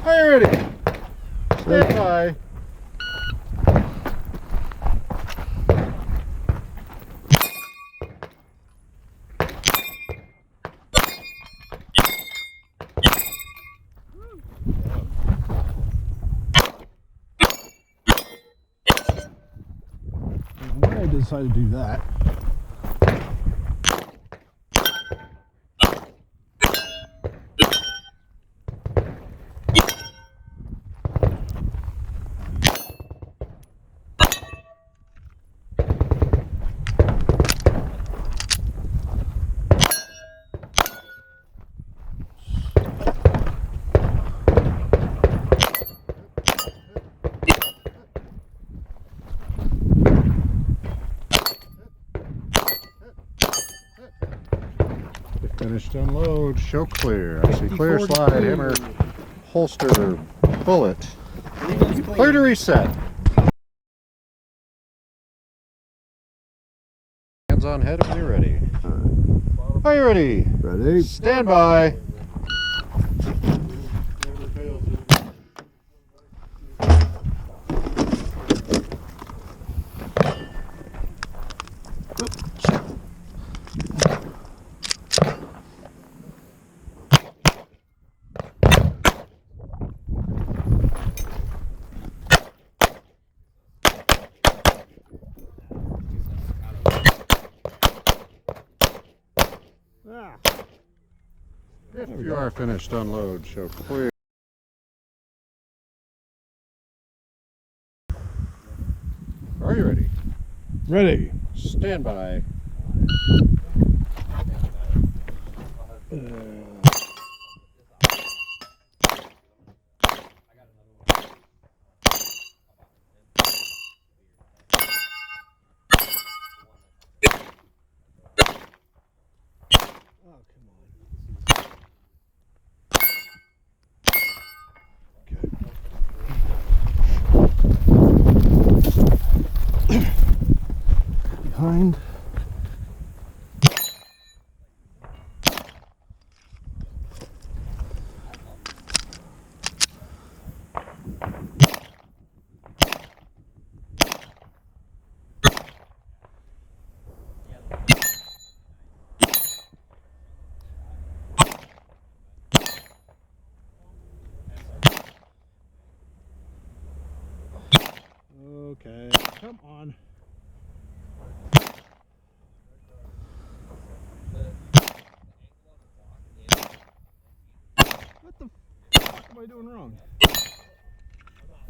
Are you ready? Stand by. Why I decided to do that? Finished unload, show clear. I see clear slide, hammer, holster, bullet. Clear to reset. Hands on head when you're ready. Are you ready? Ready? Stand by. If you are finished, unload, show clear. Are you ready? Ready. Stand by. Oh, come on. Okay. Behind. Okay, come on. What the fuck am I doing wrong?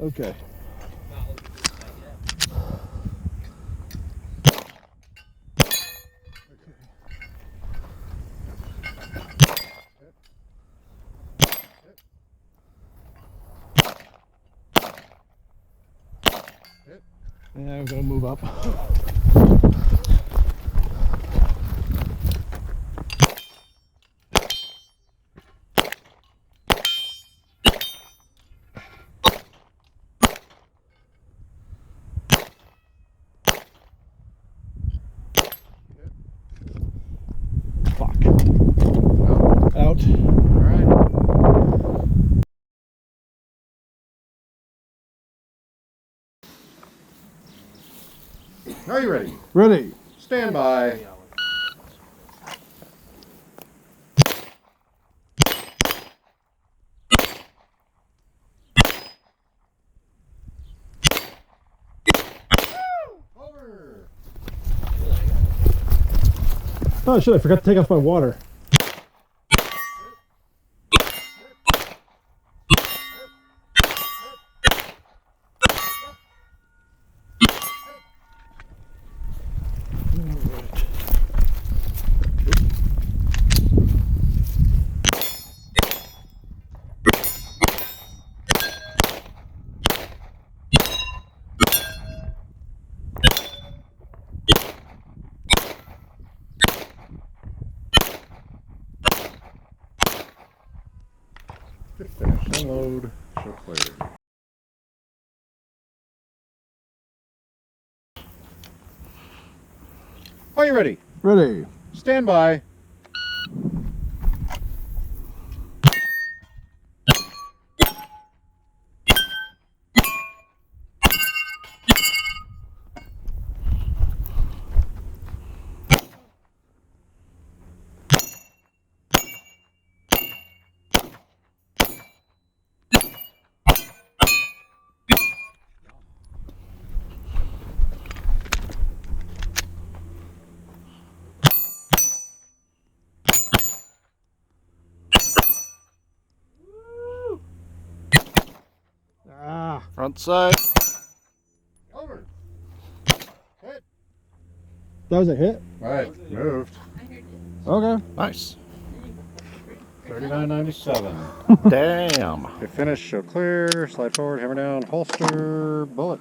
Okay. And I'm gonna move up. Fuck. Out. All right. Are you ready? Ready. Stand by. Over. Oh shit, I forgot to take off my water. Finish, unload, show clear. Are you ready? Ready. Stand by. Front side. Over. Hit. That was a hit? Right, moved. Okay. Nice. 39.97. Damn. Okay, finish, show clear, slide forward, hammer down, holster, bullet.